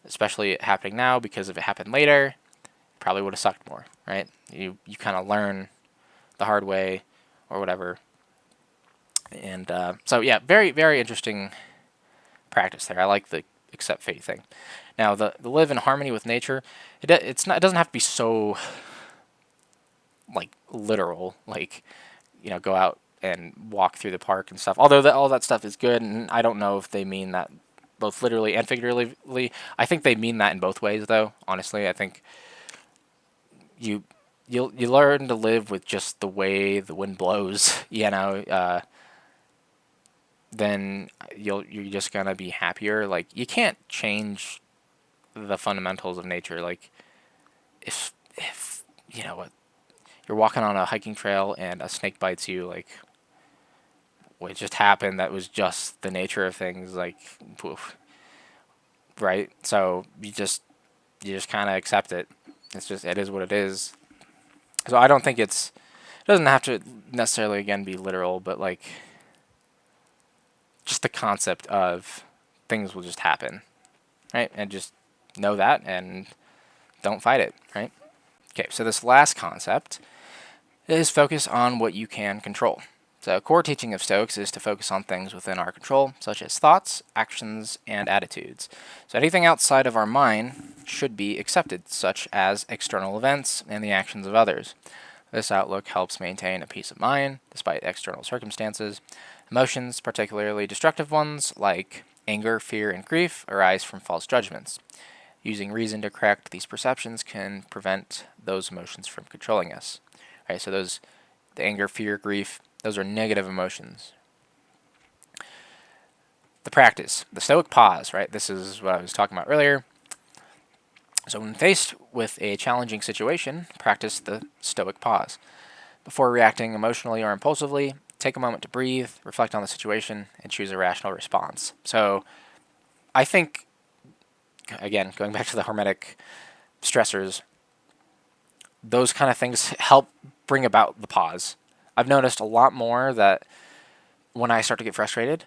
especially it happening now, because if it happened later, it probably would have sucked more, right? You kind of learn the hard way or whatever. And so, yeah, very, very interesting practice there. I like the accept fate thing. Now, the live in harmony with nature, it doesn't have to be so like literal, like, you know, go out and walk through the park and stuff. Although all that stuff is good, and I don't know if they mean that both literally and figuratively. I think they mean that in both ways, though. Honestly, I think you learn to live with just the way the wind blows. You know, then you're just gonna be happier. Like, you can't change the fundamentals of nature. Like, if you know what, you're walking on a hiking trail and a snake bites you, like, what just happened, that was just the nature of things, like, poof, right? So you just kind of accept it. It is what it is. So I don't think it doesn't have to necessarily, again, be literal, but like, just the concept of things will just happen, right? And just know that and don't fight it, right? Okay, so this last concept is focus on what you can control. So a core teaching of Stoics is to focus on things within our control, such as thoughts, actions, and attitudes. So anything outside of our mind should be accepted, such as external events and the actions of others. This outlook helps maintain a peace of mind despite external circumstances. Emotions, particularly destructive ones like anger, fear, and grief, arise from false judgments. Using reason to correct these perceptions can prevent those emotions from controlling us. Right, so the anger, fear, grief, those are negative emotions. The practice, the Stoic pause, right? This is what I was talking about earlier. So when faced with a challenging situation, practice the Stoic pause. Before reacting emotionally or impulsively, take a moment to breathe, reflect on the situation, and choose a rational response. So I think, again, going back to the Hormetic stressors, those kind of things help bring about the pause. I've noticed a lot more that when I start to get frustrated,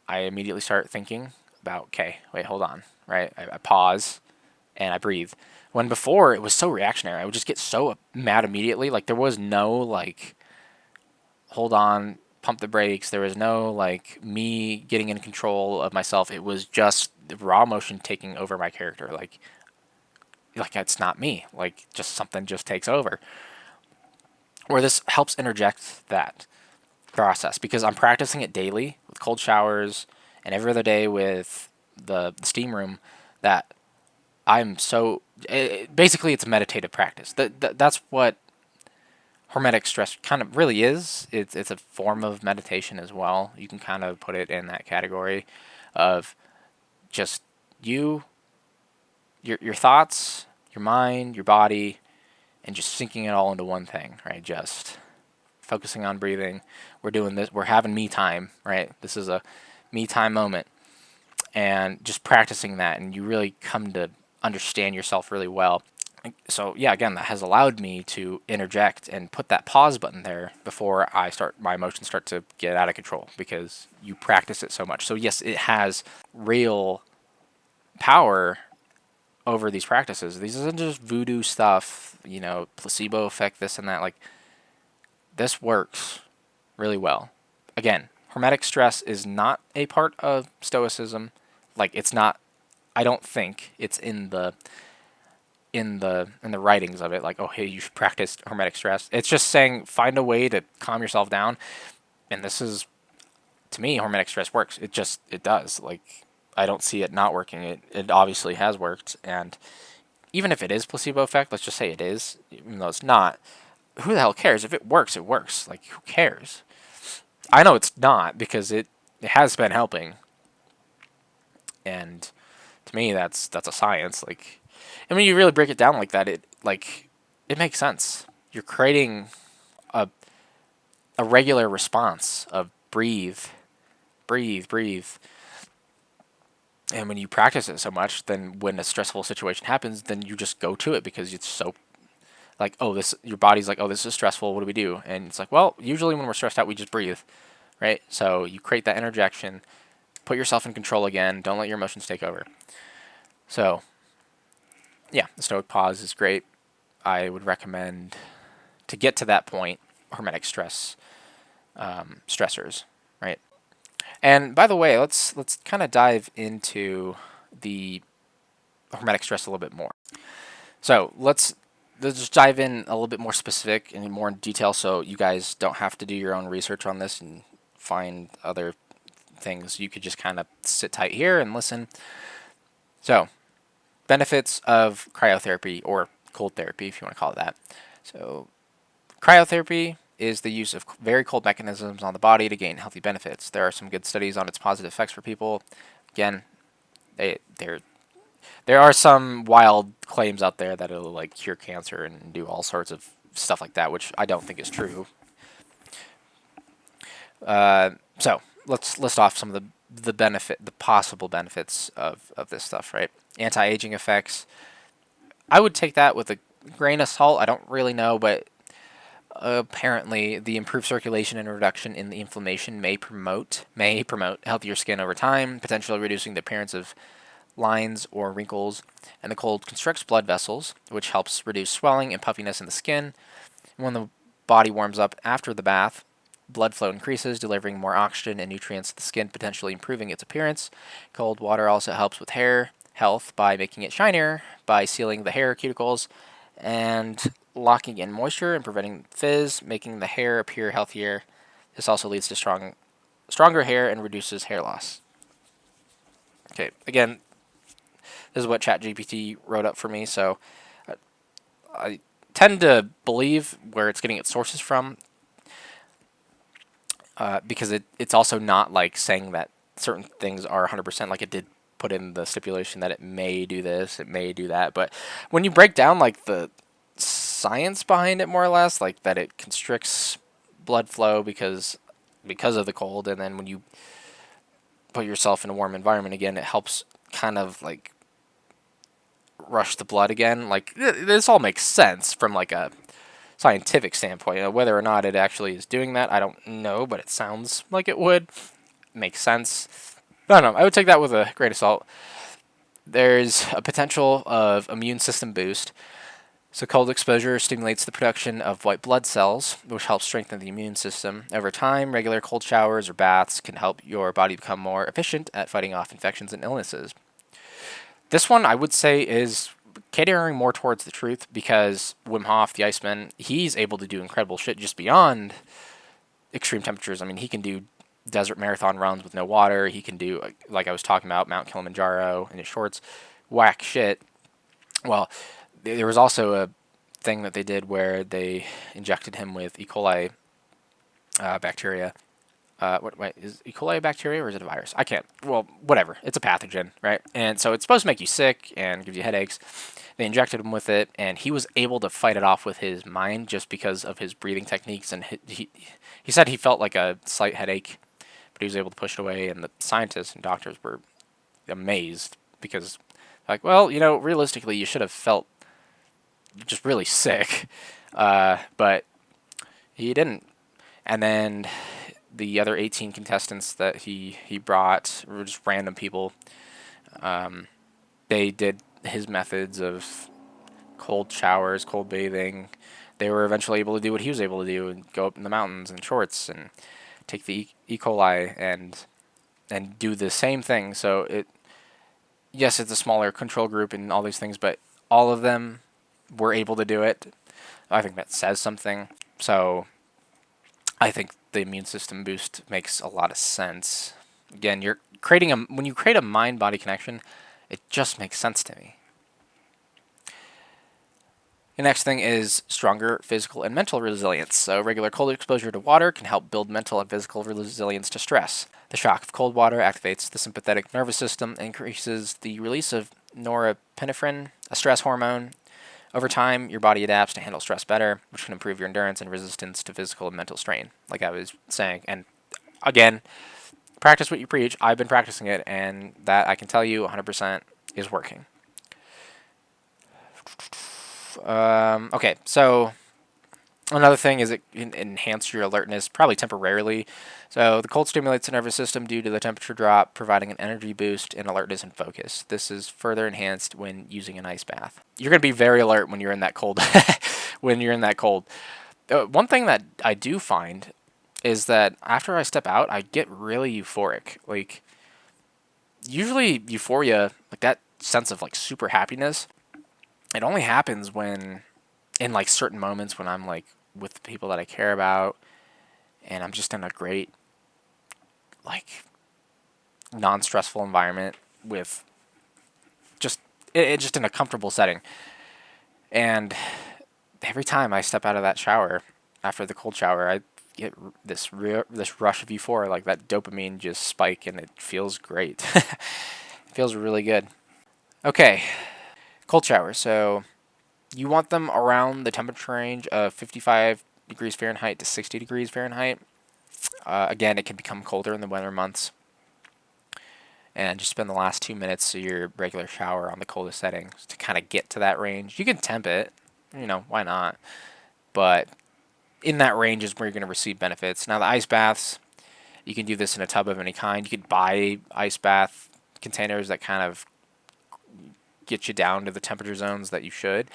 I immediately start thinking about, okay, wait, hold on, right? I pause and I breathe. When before it was so reactionary, I would just get so mad immediately. Like, there was no, like, hold on, pump the brakes. There was no, like, me getting in control of myself. It was just the raw emotion taking over my character. Like it's not me. Like, just something just takes over. Where this helps interject that process, because I'm practicing it daily with cold showers and every other day with the steam room, that I'm so basically it's a meditative practice. That's what Hormetic stress kind of really is. It's a form of meditation as well. You can kind of put it in that category of just your thoughts, your mind, your body, and just sinking it all into one thing, right? Just focusing on breathing. We're doing this. We're having me time, right? This is a me time moment, and just practicing that, and you really come to understand yourself really well. So yeah, again, that has allowed me to interject and put that pause button there before my emotions start to get out of control, because you practice it so much. So yes, it has real power over these practices. These isn't just voodoo stuff, placebo effect, this and that. Like, this works really well. Again, hormetic stress is not a part of Stoicism. Like, it's not. I don't think it's in the writings of it. Like, oh hey, you should practice hormetic stress. It's just saying find a way to calm yourself down. And this is, to me, hormetic stress works. It does. Like, I don't see it not working. It obviously has worked. And even if it is placebo effect, let's just say it is, even though it's not. Who the hell cares? If it works, it works. Like, who cares? I know it's not, because it has been helping, and to me, that's a science. Like, and when you really break it down like that, it makes sense. You're creating a regular response of breathe, breathe, breathe. And when you practice it so much, then when a stressful situation happens, then you just go to it, because it's so like, oh, your body's like, oh, this is stressful. What do we do? And it's like, well, usually when we're stressed out, we just breathe, right? So you create that interjection, put yourself in control again. Don't let your emotions take over. So yeah, the Stoic pause is great. I would recommend, to get to that point, hormetic stressors, right? And by the way, let's kind of dive into the hormetic stress a little bit more. So let's just dive in a little bit more specific and more in detail, so you guys don't have to do your own research on this and find other things. You could just kind of sit tight here and listen. So, benefits of cryotherapy, or cold therapy, if you want to call it that. So, cryotherapy is the use of very cold mechanisms on the body to gain healthy benefits. There are some good studies on its positive effects for people. Again, there are some wild claims out there that it'll like cure cancer and do all sorts of stuff like that, which I don't think is true. So let's list off some of the possible benefits of this stuff, right? Anti-aging effects. I would take that with a grain of salt. I don't really know, but apparently the improved circulation and reduction in the inflammation may promote healthier skin over time, potentially reducing the appearance of lines or wrinkles. And the cold constricts blood vessels, which helps reduce swelling and puffiness in the skin. And when the body warms up after the bath, blood flow increases, delivering more oxygen and nutrients to the skin, potentially improving its appearance. Cold water also helps with hair health by making it shinier, by sealing the hair cuticles, and locking in moisture and preventing fizz, making the hair appear healthier. This also leads to stronger hair and reduces hair loss. Okay, again, this is what ChatGPT wrote up for me, so I tend to believe where it's getting its sources from, because it's also not like saying that certain things are 100%. Like, it did put in the stipulation that it may do this, it may do that, but when you break down like the science behind it, more or less, like that it constricts blood flow because of the cold, and then when you put yourself in a warm environment again, it helps kind of like rush the blood again. Like, this all makes sense from like a scientific standpoint. Whether or not it actually is doing that, I don't know, but it sounds like it would. Makes sense. I don't know. I would take that with a grain of salt. There's a potential of immune system boost. So cold exposure stimulates the production of white blood cells, which helps strengthen the immune system. Over time, regular cold showers or baths can help your body become more efficient at fighting off infections and illnesses. This one, I would say, is catering more towards the truth, because Wim Hof, the Iceman, he's able to do incredible shit just beyond extreme temperatures. I mean, he can do desert marathon runs with no water. He can do, like I was talking about, Mount Kilimanjaro in his shorts. Whack shit. Well, there was also a thing that they did where they injected him with E. coli bacteria, Wait, is E. coli a bacteria or is it a virus? I can't. Well, whatever. It's a pathogen, right? And so it's supposed to make you sick and give you headaches. They injected him with it, and he was able to fight it off with his mind just because of his breathing techniques. And he said he felt like a slight headache, but he was able to push it away. And the scientists and doctors were amazed because, like, well, realistically, you should have felt just really sick, but he didn't. And then the other 18 contestants that he brought were just random people. They did his methods of cold showers, cold bathing. They were eventually able to do what he was able to do and go up in the mountains in shorts and take the E. coli and do the same thing. So yes, it's a smaller control group and all these things, but all of them were able to do it. I think that says something. So I think the immune system boost makes a lot of sense. Again, when you create a mind-body connection, it just makes sense to me. The next thing is stronger physical and mental resilience. So regular cold exposure to water can help build mental and physical resilience to stress. The shock of cold water activates the sympathetic nervous system, increases the release of norepinephrine, a stress hormone. Over time, your body adapts to handle stress better, which can improve your endurance and resistance to physical and mental strain, like I was saying. And again, practice what you preach. I've been practicing it, and that I can tell you 100% is working. Okay, so another thing is it can enhance your alertness, probably temporarily. So the cold stimulates the nervous system due to the temperature drop, providing an energy boost in alertness and focus. This is further enhanced when using an ice bath. You're going to be very alert when you're in that cold. When you're in that cold. One thing that I do find is that after I step out, I get really euphoric. Like, usually euphoria, like that sense of like super happiness, it only happens when in like certain moments when I'm like with the people that I care about and I'm just in a great like non-stressful environment with just just in a comfortable setting. And every time I step out of that shower after the cold shower, I get this rush of euphoria, like that dopamine just spike, and it feels great. It feels really good. Okay, cold shower. So you want them around the temperature range of 55 degrees Fahrenheit to 60 degrees Fahrenheit. Again, it can become colder in the winter months. And just spend the last 2 minutes of your regular shower on the coldest settings to kind of get to that range. You can temp it, why not? But in that range is where you're going to receive benefits. Now, the ice baths, you can do this in a tub of any kind. You could buy ice bath containers that kind of get you down to the temperature zones that you should.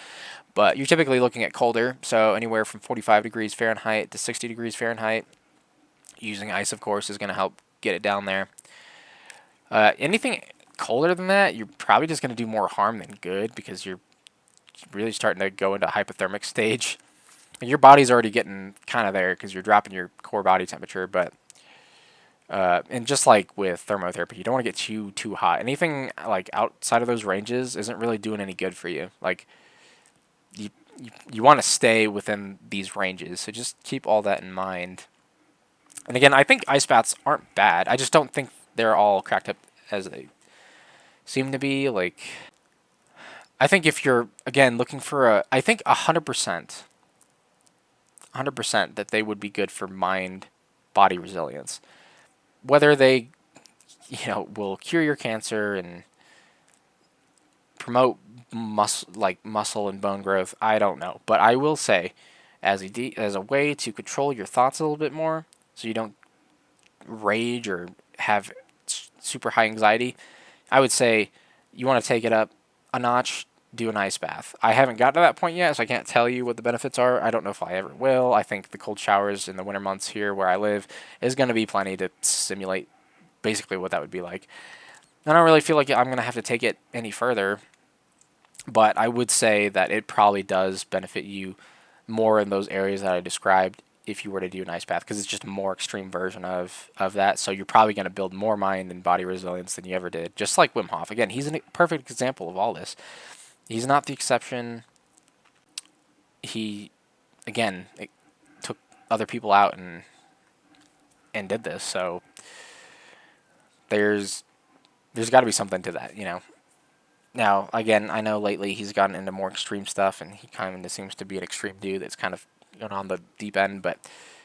But you're typically looking at colder, so anywhere from 45 degrees Fahrenheit to 60 degrees Fahrenheit. Using ice, of course, is going to help get it down there. Anything colder than that, you're probably just going to do more harm than good because you're really starting to go into hypothermic stage. Your body's already getting kind of there because you're dropping your core body temperature, but and just like with thermotherapy, you don't want to get too hot. Anything like outside of those ranges isn't really doing any good for you. Like you want to stay within these ranges, so just keep all that in mind. And again, I think ice baths aren't bad. I just don't think they're all cracked up as they seem to be. Like, I think if you're again looking for I think 100%, 100% that they would be good for mind body resilience. Whether they, will cure your cancer and promote muscle and bone growth, I don't know. But I will say, as a way to control your thoughts a little bit more, so you don't rage or have super high anxiety, I would say you want to take it up a notch, do an ice bath. I haven't got to that point yet, so I can't tell you what the benefits are. I don't know if I ever will. I think the cold showers in the winter months here where I live is going to be plenty to simulate basically what that would be like. I don't really feel like I'm going to have to take it any further, but I would say that it probably does benefit you more in those areas that I described if you were to do an ice bath, because it's just a more extreme version of that. So you're probably going to build more mind and body resilience than you ever did. Just like Wim Hof. Again, he's a perfect example of all this. He's not the exception. He, again, it took other people out and and did this. So there's got to be something to that, you know. Now, again, I know lately he's gotten into more extreme stuff, and he kind of seems to be an extreme dude that's kind of going on the deep end. But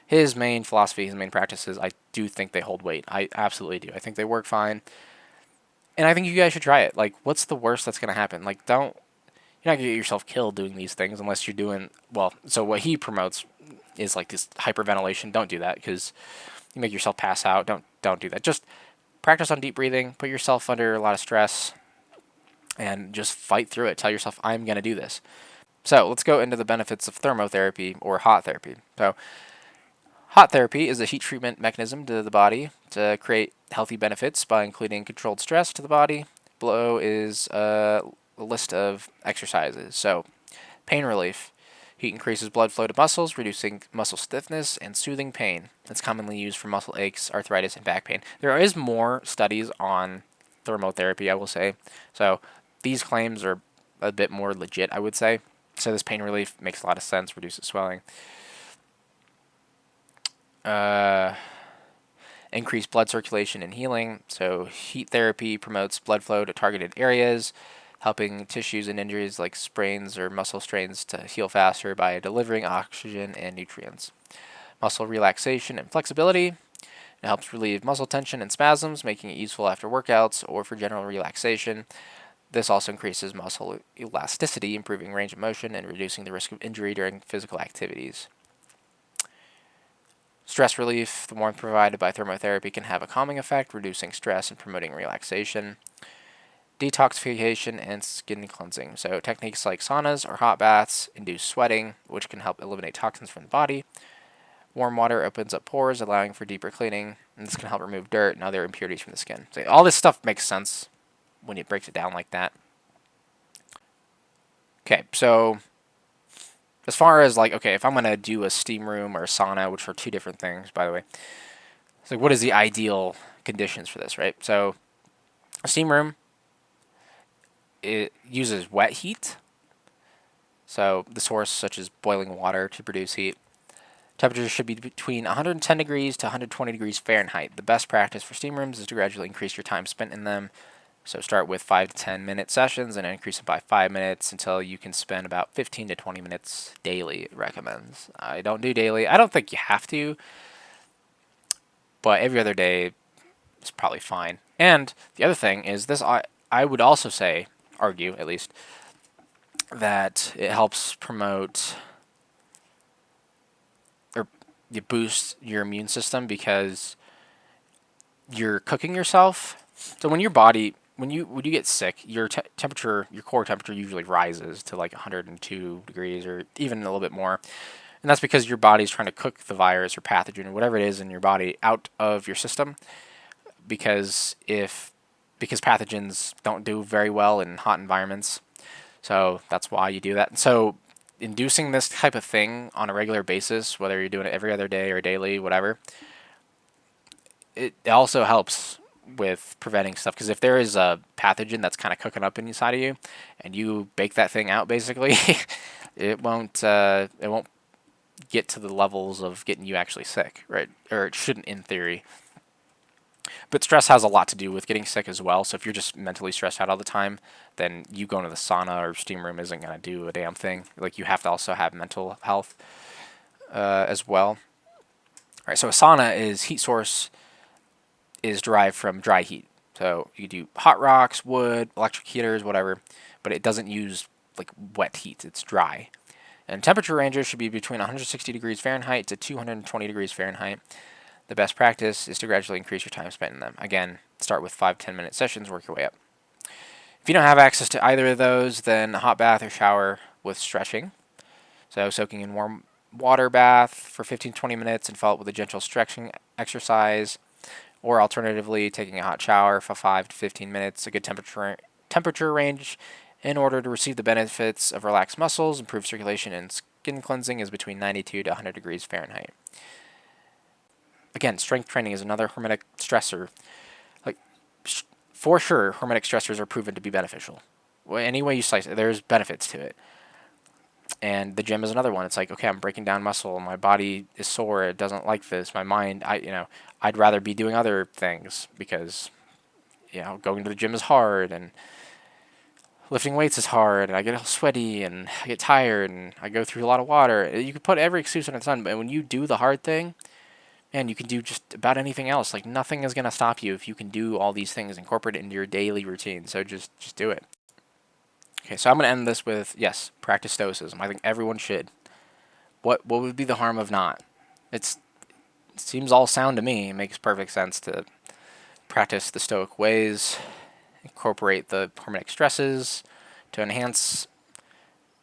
his main philosophy, his main practices, I do think they hold weight. I absolutely do. I think they work fine, and I think you guys should try it. Like, what's the worst that's going to happen? Like, don't you're not going to get yourself killed doing these things unless you're doing well. So what he promotes is like this hyperventilation. Don't do that because you make yourself pass out. Don't do that. Just practice on deep breathing. Put yourself under a lot of stress and just fight through it. Tell yourself, I'm going to do this. So let's go into the benefits of thermotherapy or hot therapy. So hot therapy is a heat treatment mechanism to the body to create healthy benefits by including controlled stress to the body. Below is a list of exercises. So pain relief. Heat increases blood flow to muscles, reducing muscle stiffness and soothing pain. It's commonly used for muscle aches, arthritis, and back pain. There is more studies on thermotherapy, I will say. So these claims are a bit more legit, I would say. So this pain relief makes a lot of sense, reduces swelling. Increase blood circulation and healing. So heat therapy promotes blood flow to targeted areas, helping tissues and injuries like sprains or muscle strains to heal faster by delivering oxygen and nutrients. Muscle relaxation and flexibility. It helps relieve muscle tension and spasms, making it useful after workouts or for general relaxation. This also increases muscle elasticity, improving range of motion and reducing the risk of injury during physical activities. Stress relief. The warmth provided by thermotherapy can have a calming effect, reducing stress and promoting relaxation. Detoxification and skin cleansing. So techniques like saunas or hot baths induce sweating, which can help eliminate toxins from the body. Warm water opens up pores, allowing for deeper cleaning, and this can help remove dirt and other impurities from the skin. So all this stuff makes sense when it breaks it down like that. Okay, so as far as like, okay, if I'm going to do a steam room or a sauna, which are two different things, by the way, so what is the ideal conditions for this, right? So a steam room, it uses wet heat, so the source such as boiling water to produce heat. Temperatures should be between 110 degrees to 120 degrees Fahrenheit. The best practice for steam rooms is to gradually increase your time spent in them. So start with 5 to 10 minute sessions and increase it by 5 minutes until you can spend about 15 to 20 minutes daily, it recommends. I don't do daily. I don't think you have to, but every other day is probably fine. And the other thing is this, I would also say, argue at least, that it helps promote or you boost your immune system because you're cooking yourself. So when your body when you get sick, your temperature, your core temperature usually rises to like 102 degrees or even a little bit more. And that's because your body's trying to cook the virus or pathogen or whatever it is in your body out of your system because pathogens don't do very well in hot environments. So that's why you do that. And so inducing this type of thing on a regular basis, whether you're doing it every other day or daily, whatever, it also helps with preventing stuff. Because if there is a pathogen that's kind of cooking up inside of you, and you bake that thing out, basically, it won't get to the levels of getting you actually sick, right? Or it shouldn't, in theory. But stress has a lot to do with getting sick as well. So if you're just mentally stressed out all the time, then you going to the sauna or steam room isn't going to do a damn thing. Like you have to also have mental health as well. All right, so a sauna is heat source is derived from dry heat. So you do hot rocks, wood, electric heaters, whatever, but it doesn't use like wet heat. It's dry. And temperature ranges should be between 160 degrees Fahrenheit to 220 degrees Fahrenheit. The best practice is to gradually increase your time spent in them. Again, start with 5-10 minute sessions, work your way up. If you don't have access to either of those, then a hot bath or shower with stretching. So soaking in warm water bath for 15-20 minutes and follow up with a gentle stretching exercise. Or alternatively, taking a hot shower for 5 to 15 minutes, a good temperature range in order to receive the benefits of relaxed muscles, improved circulation, and skin cleansing is between 92 to 100 degrees Fahrenheit. Again, strength training is another hormetic stressor. Like, for sure, hormetic stressors are proven to be beneficial. Any way you slice it, there's benefits to it. And the gym is another one. It's like, okay, I'm breaking down muscle. My body is sore. It doesn't like this. My mind, I'd rather be doing other things because, going to the gym is hard and lifting weights is hard and I get all sweaty and I get tired and I go through a lot of water. You can put every excuse under the sun, but when you do the hard thing, man, you can do just about anything else. Like nothing is going to stop you if you can do all these things, incorporate it into your daily routine. So just do it. Okay, so I'm going to end this with, yes, practice Stoicism. I think everyone should. What would be the harm of not? It seems all sound to me. It makes perfect sense to practice the Stoic ways, incorporate the Hormetic stresses to enhance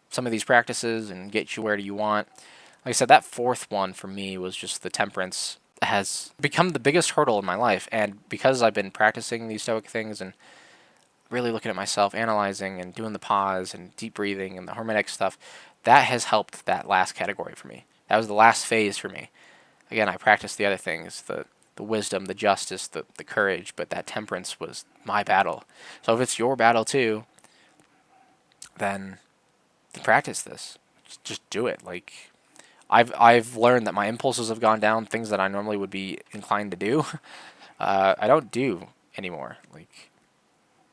some of these practices and get you where you want. Like I said, that fourth one for me was just the temperance has become the biggest hurdle in my life. And because I've been practicing these Stoic things and really looking at myself, analyzing and doing the pause and deep breathing and the Hormetic stuff, that has helped that last category for me. That was the last phase for me. Again, I practiced the other things, the wisdom, the justice, the courage, but that temperance was my battle. So if it's your battle too, then practice this. Just do it. Like I've learned that my impulses have gone down. Things that I normally would be inclined to do, I don't do anymore. Like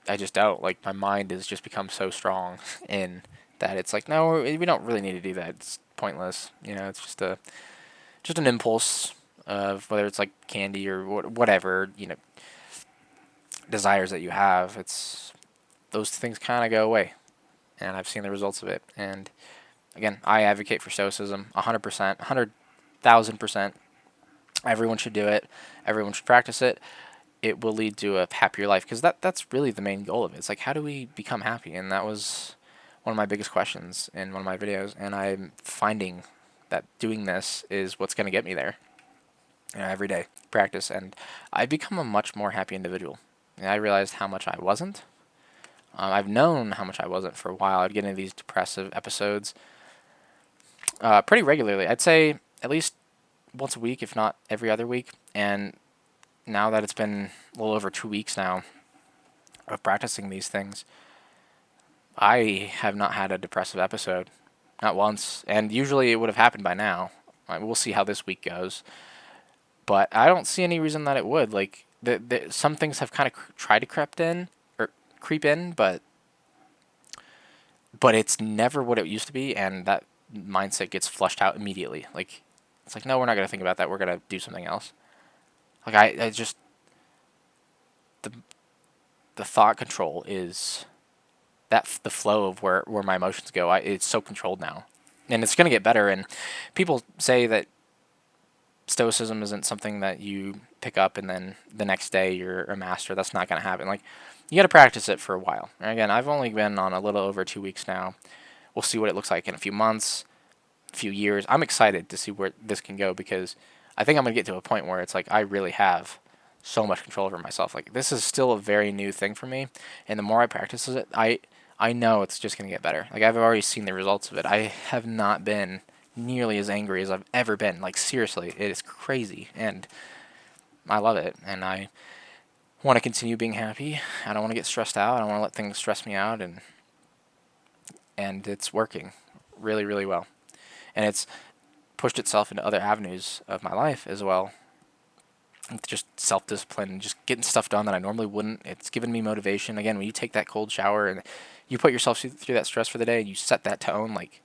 I just don't. Like my mind has just become so strong in that it's like, no, we don't really need to do that. It's pointless. It's just an impulse of whether it's like candy or whatever, desires that you have. It's those things kind of go away, and I've seen the results of it. And again, I advocate for Stoicism 100%, 100,000%. Everyone should do it. Everyone should practice it. It will lead to a happier life because that's really the main goal of it. It's like, how do we become happy? And that was one of my biggest questions in one of my videos. And I'm finding that doing this is what's going to get me there. Every day, practice. And I've become a much more happy individual. And I realized how much I wasn't. I've known how much I wasn't for a while. I'd get into these depressive episodes pretty regularly. I'd say at least once a week, if not every other week. And now that it's been a little over 2 weeks now of practicing these things, I have not had a depressive episode. Not once. And usually it would have happened by now. We'll see how this week goes. But I don't see any reason that it would. Like, some things have kind of tried to creep in, but it's never what it used to be, and that mindset gets flushed out immediately. Like, it's like, no, we're not going to think about that. We're going to do something else. Like, I just, the thought control is the flow of where my emotions go. It's so controlled now, and it's going to get better. And people say that Stoicism isn't something that you pick up and then the next day you're a master. That's not going to happen. Like, you got to practice it for a while. And again, I've only been on a little over 2 weeks now. We'll see what it looks like in a few months, a few years. I'm excited to see where this can go because I think I'm going to get to a point where it's like I really have so much control over myself. Like, this is still a very new thing for me, and the more I practice it, I know it's just going to get better. Like, I've already seen the results of it. I have not been nearly as angry as I've ever been. Like, seriously, it is crazy, and I love it, and I want to continue being happy. I don't want to get stressed out. I don't want to let things stress me out, and it's working really, really well. And it's pushed itself into other avenues of my life as well. It's just self-discipline, just getting stuff done that I normally wouldn't. It's given me motivation. Again, when you take that cold shower and you put yourself through that stress for the day and you set that tone, like,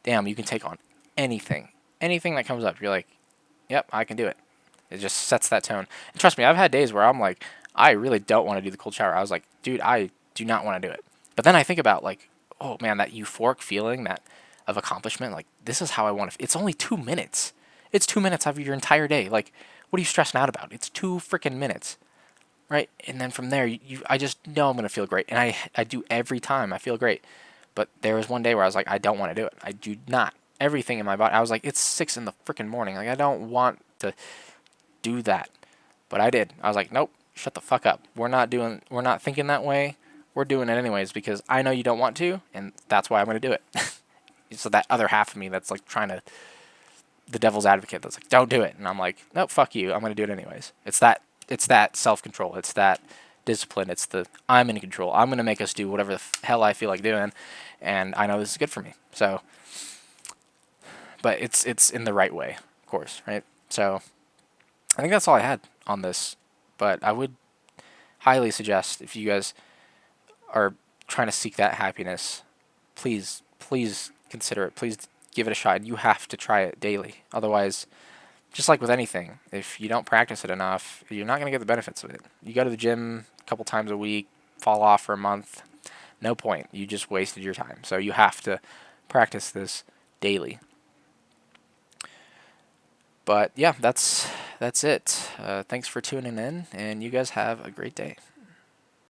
damn, you can take on anything that comes up. You're like, yep, I can do it. It just sets that tone. And trust me, I've had days where I'm like, I really don't want to do the cold shower. I was like, dude, I do not want to do it. But then I think about, like, oh man, that euphoric feeling of accomplishment. Like, this is how I want to. It's only 2 minutes. It's 2 minutes of your entire day. Like, what are you stressing out about? It's 2 freaking minutes, right? And then from there, I just know I'm gonna feel great, and I do every time. I feel great. But there was one day where I was like, I don't want to do it. I do not. Everything in my body. I was like, it's 6 in the freaking morning. Like, I don't want to do that. But I did. I was like, nope, shut the fuck up. We're not thinking that way. We're doing it anyways because I know you don't want to, and that's why I'm going to do it. So that other half of me that's like the devil's advocate that's like, don't do it. And I'm like, nope, fuck you. I'm going to do it anyways. It's that self-control. It's that discipline. It's I'm in control. I'm going to make us do whatever the hell I feel like doing, and I know this is good for me. So but it's in the right way, of course, right? So I think that's all I had on this, but I would highly suggest if you guys are trying to seek that happiness, please consider it. Please give it a shot. You have to try it daily. Otherwise, just like with anything, if you don't practice it enough, you're not going to get the benefits of it. You go to the gym a couple times a week, fall off for a month, no point. You just wasted your time. So you have to practice this daily. But yeah, that's it. Thanks for tuning in, and you guys have a great day.